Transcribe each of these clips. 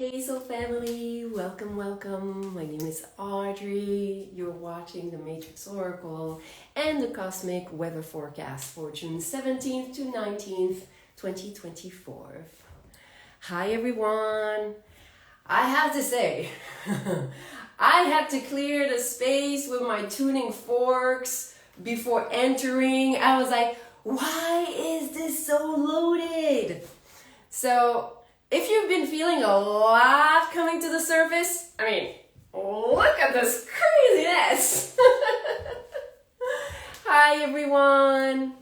Hey Soul Family, welcome, welcome. My name is Audrey. You're watching the Matrix Oracle and the Cosmic Weather Forecast for June 17th to 19th, 2024. Hi everyone. I have to say, I had to clear the space with my tuning forks before entering. I was like, why is this so loaded? So, if you've been feeling a lot coming to the surface, I mean, look at this craziness. Hi everyone.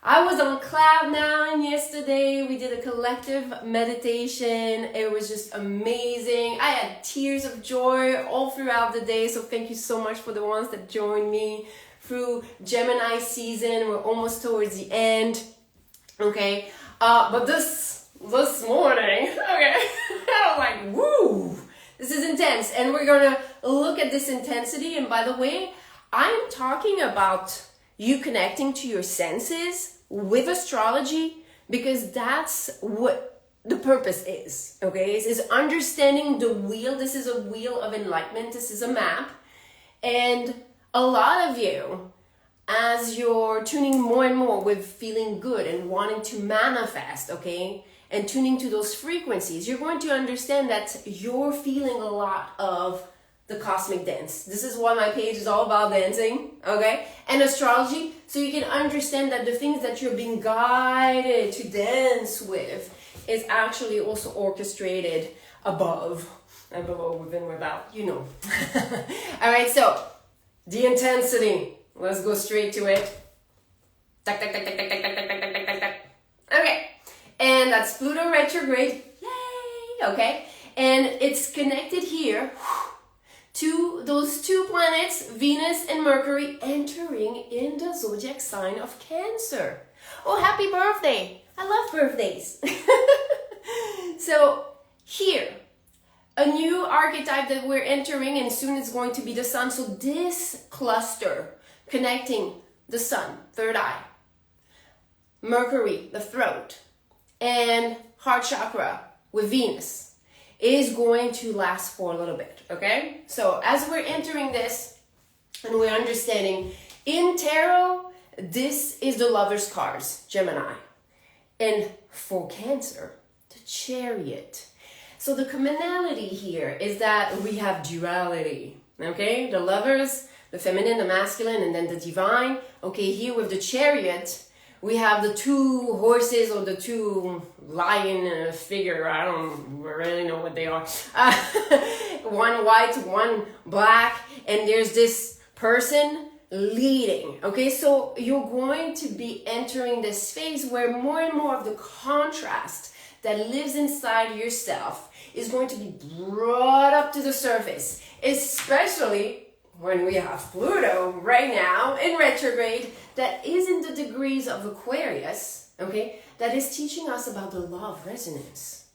I was on cloud nine yesterday. We did a collective meditation. It was just amazing. I had tears of joy all throughout the day. So thank you so much for the ones that joined me through Gemini season. We're almost towards the end. Okay. But this morning, okay, I was like, woo, this is intense. And we're going to look at this intensity. And by the way, I'm talking about you connecting to your senses with astrology because that's what the purpose is, okay? Is understanding the wheel. This is a wheel of enlightenment. This is a map. And a lot of you, as you're tuning more and more with feeling good and wanting to manifest, okay, and tuning to those frequencies, you're going to understand that you're feeling a lot of the cosmic dance. This is why my page is all about dancing, okay? And astrology, so you can understand that the things that you're being guided to dance with is actually also orchestrated above and below, within, without, you know. All right, so the intensity. Let's go straight to it. Okay. And that's Pluto retrograde, yay, okay? And it's connected here to those two planets, Venus and Mercury, entering in the zodiac sign of Cancer. Oh, happy birthday. I love birthdays. So here, a new archetype that we're entering, and soon it's going to be the sun. So this cluster connecting the sun, third eye, Mercury, the throat, and heart chakra with Venus is going to last for a little bit, okay? So as we're entering this and we're understanding, in tarot, this is the Lover's cards, Gemini. And for Cancer, the Chariot. So the commonality here is that we have duality, okay? The Lovers, the feminine, the masculine, and then the divine. Okay, here with the Chariot, we have the two horses or the two lion figure. I don't really know what they are. One white, one black, and there's this person leading. Okay, so you're going to be entering this phase where more and more of the contrast that lives inside yourself is going to be brought up to the surface, especially when we have Pluto right now in retrograde that is in the degrees of Aquarius, okay, that is teaching us about the law of resonance.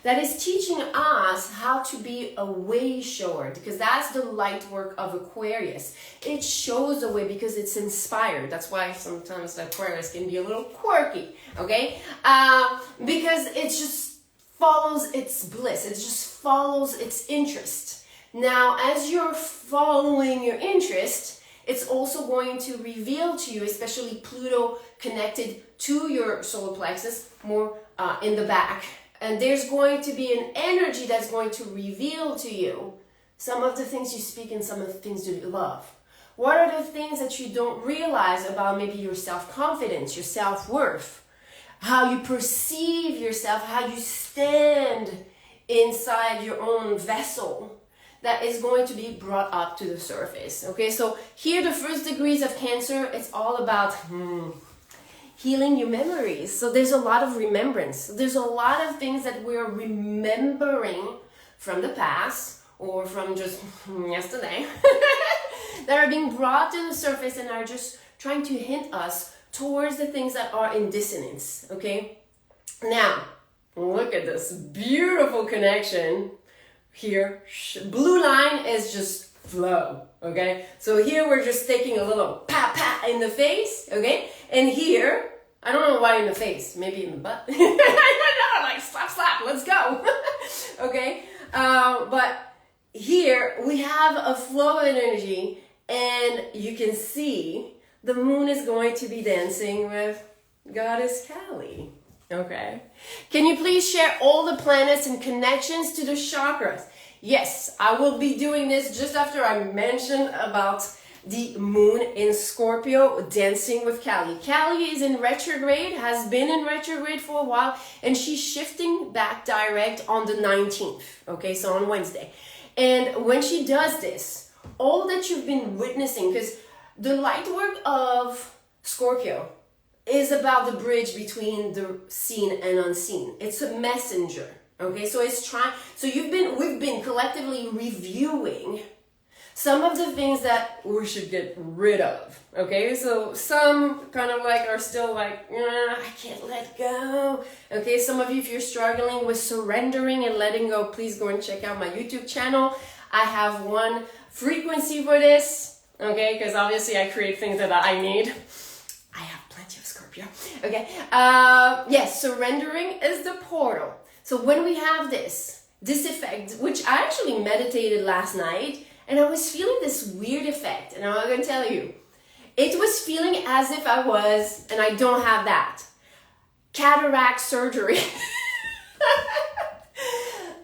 That is teaching us how to be a way shower, because that's the light work of Aquarius. It shows the way because it's inspired. That's why sometimes Aquarius can be a little quirky, okay? Because it just follows its bliss. It just follows its interest. Now, as you're following your interest, it's also going to reveal to you, especially Pluto connected to your solar plexus, more in the back. And there's going to be an energy that's going to reveal to you some of the things you speak and some of the things you love. What are the things that you don't realize about maybe your self-confidence, your self-worth, how you perceive yourself, how you stand inside your own vessel? That is going to be brought up to the surface. Okay, so here the first degrees of Cancer, it's all about healing your memories. So there's a lot of remembrance. There's a lot of things that we're remembering from the past or from just yesterday that are being brought to the surface and are just trying to hint us towards the things that are in dissonance. Okay, now look at this beautiful connection. Here, blue line is just flow, okay? So here we're just taking a little pat in the face, okay? And here, I don't know why in the face, maybe in the butt. I don't know, like slap, let's go. Okay, But here we have a flow of energy, and you can see the moon is going to be dancing with Goddess Kali. Okay. Can you please share all the planets and connections to the chakras? Yes, I will be doing this just after I mention about the moon in Scorpio dancing with Kali. Kali is in retrograde, has been in retrograde for a while, and she's shifting back direct on the 19th. Okay, so on Wednesday. And when she does this, all that you've been witnessing, because the light work of Scorpio is about the bridge between the seen and unseen. It's a messenger. Okay, so we've been collectively reviewing some of the things that we should get rid of. Okay, so some kind of like are still like, I can't let go. Okay, some of you, if you're struggling with surrendering and letting go, please go and check out my YouTube channel. I have one frequency for this. Okay, because obviously I create things that I need. I have plenty of Scorpio. Okay, yes, surrendering is the portal. So when we have this effect, which I actually meditated last night, and I was feeling this weird effect, and I'm going to tell you, it was feeling as if I was, and I don't have that, cataract surgery.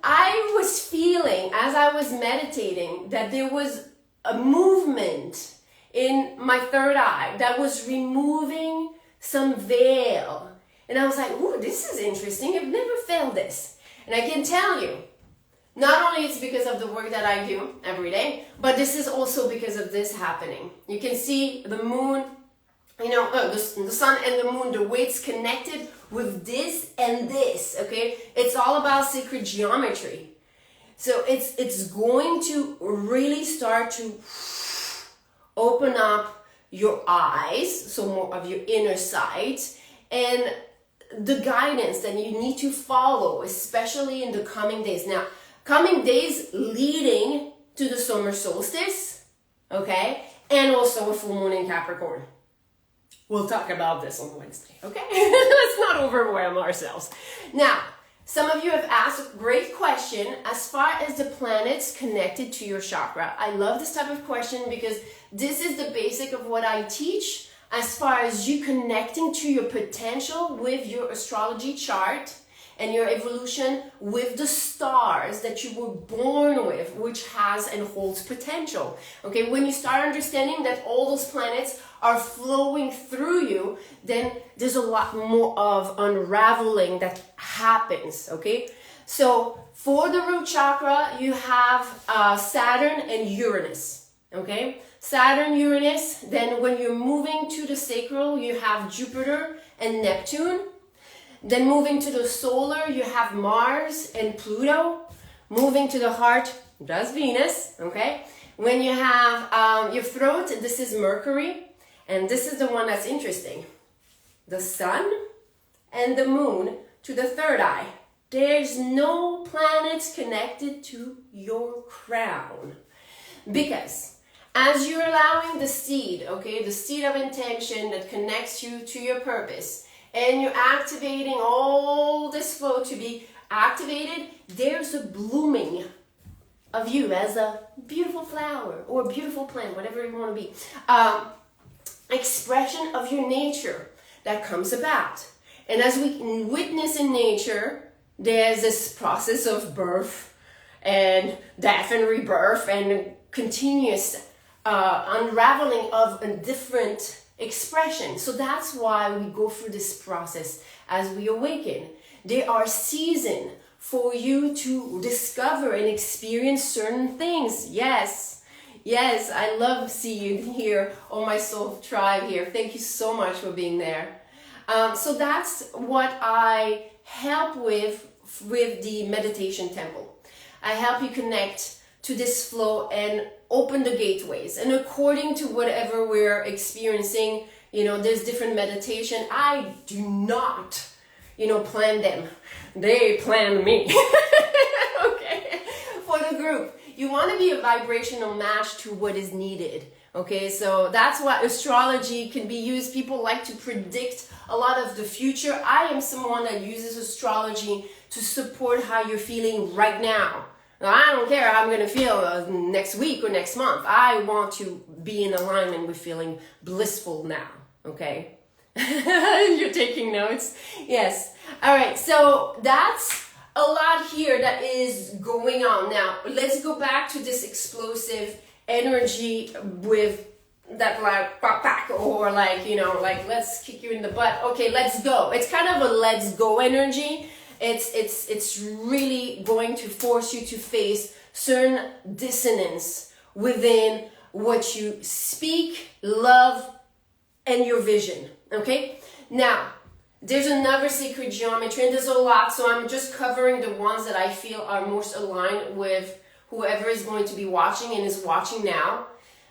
I was feeling, as I was meditating, that there was a movement in my third eye that was removing some veil. And I was like, ooh, this is interesting. I've never felt this. And I can tell you, not only it's because of the work that I do every day, but this is also because of this happening. You can see the moon, the sun and the moon, the way it's connected with this and this, okay? It's all about sacred geometry. So it's going to really start to open up your eyes, so more of your inner sight, and the guidance that you need to follow, especially in the coming days. Now, coming days leading to the summer solstice, okay? And also a full moon in Capricorn. We'll talk about this on Wednesday, okay? Let's not overwhelm ourselves. Now, some of you have asked a great question as far as the planets connected to your chakra. I love this type of question because this is the basic of what I teach as far as you connecting to your potential with your astrology chart and your evolution with the stars that you were born with, which has and holds potential. Okay, when you start understanding that all those planets are flowing through you, then there's a lot more of unraveling that happens, okay? So for the root chakra, you have Saturn and Uranus, okay? Saturn, Uranus, then when you're moving to the sacral, you have Jupiter and Neptune. Then moving to the solar, you have Mars and Pluto. Moving to the heart, that's Venus, okay? When you have your throat, this is Mercury. And this is the one that's interesting. The sun and the moon to the third eye. There's no planets connected to your crown. Because as you're allowing the seed, okay, the seed of intention that connects you to your purpose, and you're activating all this flow to be activated, there's a blooming of you as a beautiful flower or a beautiful plant, whatever you want to be. Expression of your nature that comes about. And as we witness in nature, there's this process of birth and death and rebirth and continuous unraveling of a different expression. So that's why we go through this process as we awaken. There are seasons for you to discover and experience certain things. Yes, I love seeing you here on my soul tribe here. Thank you so much for being there. So that's what I help with the meditation temple. I help you connect to this flow and open the gateways. And according to whatever we're experiencing, there's different meditation. I do not, plan them. They plan me. Okay. For the group, you want to be a vibrational match to what is needed. Okay, so that's why astrology can be used. People like to predict a lot of the future. I am someone that uses astrology to support how you're feeling right now. I don't care how I'm going to feel next week or next month. I want to be in alignment with feeling blissful now, okay? You're taking notes? Yes. All right, so that's a lot here that is going on. Now, let's go back to this explosive energy with that like back or like, you know, like let's kick you in the butt. Okay, let's go. It's kind of a let's go energy. It's really going to force you to face certain dissonance within what you speak, love, and your vision. Okay? Now, there's another sacred geometry, and there's a lot, so I'm just covering the ones that I feel are most aligned with whoever is going to be watching and is watching now.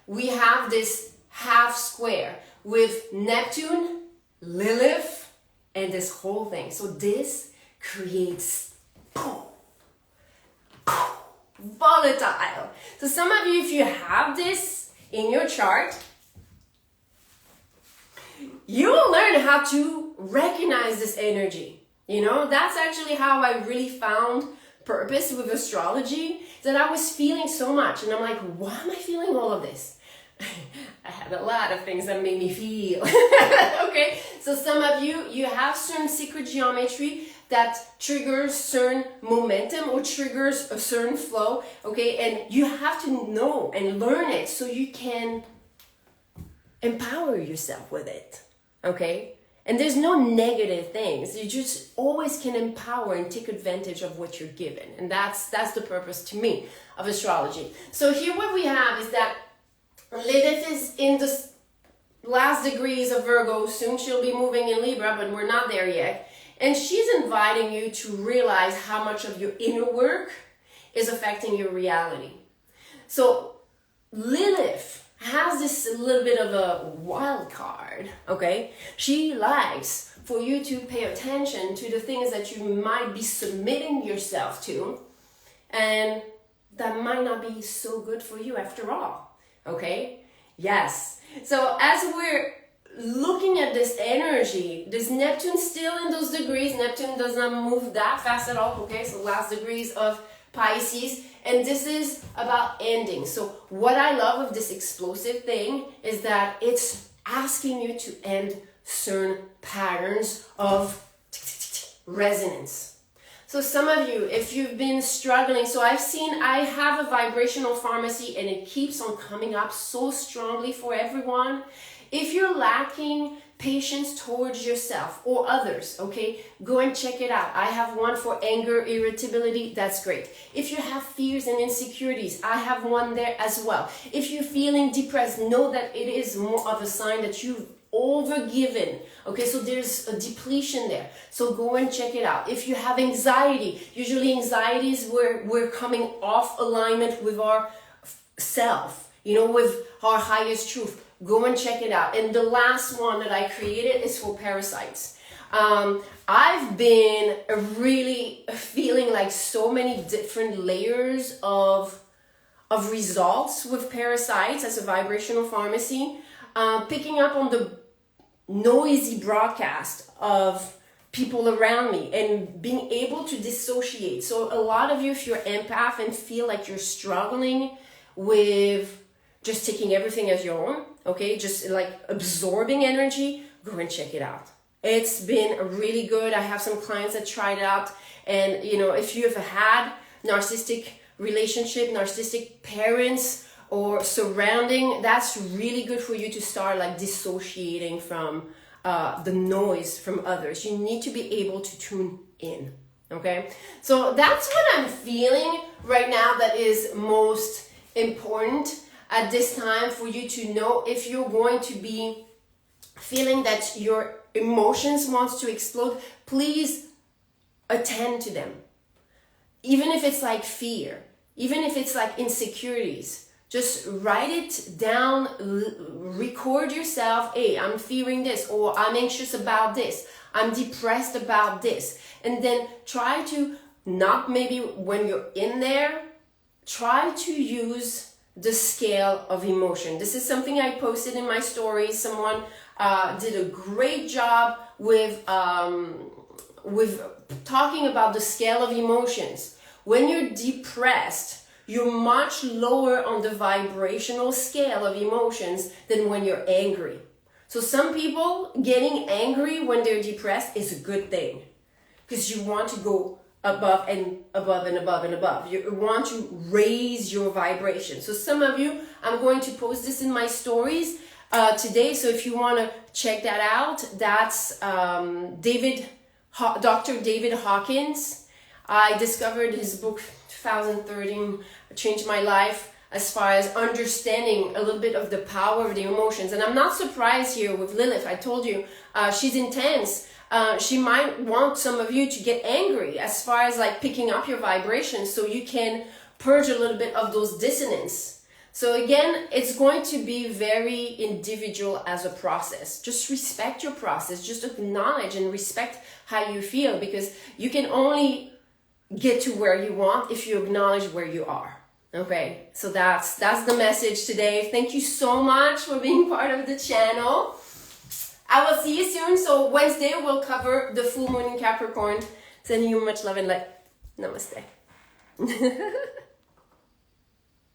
We have this half square with Neptune, Lilith, and this whole thing. So this creates volatile. So some of you, if you have this in your chart, you will learn how to recognize this energy. You know, that's actually how I really found purpose with astrology, that I was feeling so much. And I'm like, why am I feeling all of this? I had a lot of things that made me feel. Okay, so some of you, you have certain secret geometry that triggers certain momentum or triggers a certain flow, okay? And you have to know and learn it so you can empower yourself with it, okay? And there's no negative things. You just always can empower and take advantage of what you're given. And that's the purpose to me of astrology. So here what we have is that Lilith is in the last degrees of Virgo. Soon she'll be moving in Libra, but we're not there yet. And she's inviting you to realize how much of your inner work is affecting your reality. So Lilith has this little bit of a wild card, okay? She likes for you to pay attention to the things that you might be submitting yourself to, and that might not be so good for you after all, okay? Yes. So as we're looking at this energy, this Neptune still in those degrees. Neptune does not move that fast at all, okay? So last degrees of Pisces, and this is about ending. So what I love of this explosive thing is that it's asking you to end certain patterns of resonance. So some of you, if you've been struggling, so I have a vibrational pharmacy and it keeps on coming up so strongly for everyone. If you're lacking patience towards yourself or others, okay, go and check it out. I have one for anger, irritability, that's great. If you have fears and insecurities, I have one there as well. If you're feeling depressed, know that it is more of a sign that you've overgiven, okay, so there's a depletion there, so go and check it out. If you have anxiety, usually anxiety is where we're coming off alignment with our self, you know, with our highest truth. Go and check it out. And the last one that I created is for parasites. I've been really feeling like so many different layers of results with parasites as a vibrational pharmacy, picking up on the noisy broadcast of people around me and being able to dissociate. So a lot of you, if you're empath and feel like you're struggling with just taking everything as your own, okay, just like absorbing energy, go and check it out. It's been really good. I have some clients that tried it out, and you know, if you've had narcissistic relationship, narcissistic parents or surrounding, that's really good for you to start like dissociating from the noise from others. You need to be able to tune in, okay? So that's what I'm feeling right now that is most important at this time for you to know. If you're going to be feeling that your emotions wants to explode, please attend to them. Even if it's like fear, even if it's like insecurities, just write it down, record yourself. Hey, I'm fearing this, or I'm anxious about this, I'm depressed about this. And then try to, not maybe when you're in there, try to use the scale of emotion. This is something I posted in my stories. Someone did a great job with talking about the scale of emotions, when you're depressed, you're much lower on the vibrational scale of emotions than when you're angry. So some people getting angry when they're depressed is a good thing, because you want to go above and above and above and above. You want to raise your vibration. So some of you, I'm going to post this in my stories today. So if you want to check that out, that's Dr. David Hawkins. I discovered his book 2013, changed my life as far as understanding a little bit of the power of the emotions. And I'm not surprised here with Lilith. I told you, she's intense. She might want some of you to get angry as far as like picking up your vibration so you can purge a little bit of those dissonance. So again, it's going to be very individual as a process. Just respect your process. Just acknowledge and respect how you feel, because you can only get to where you want if you acknowledge where you are. Okay, so that's the message today. Thank you so much for being part of the channel. I will see you soon. So Wednesday we'll cover the full moon in Capricorn. Sending you much love and light. Namaste.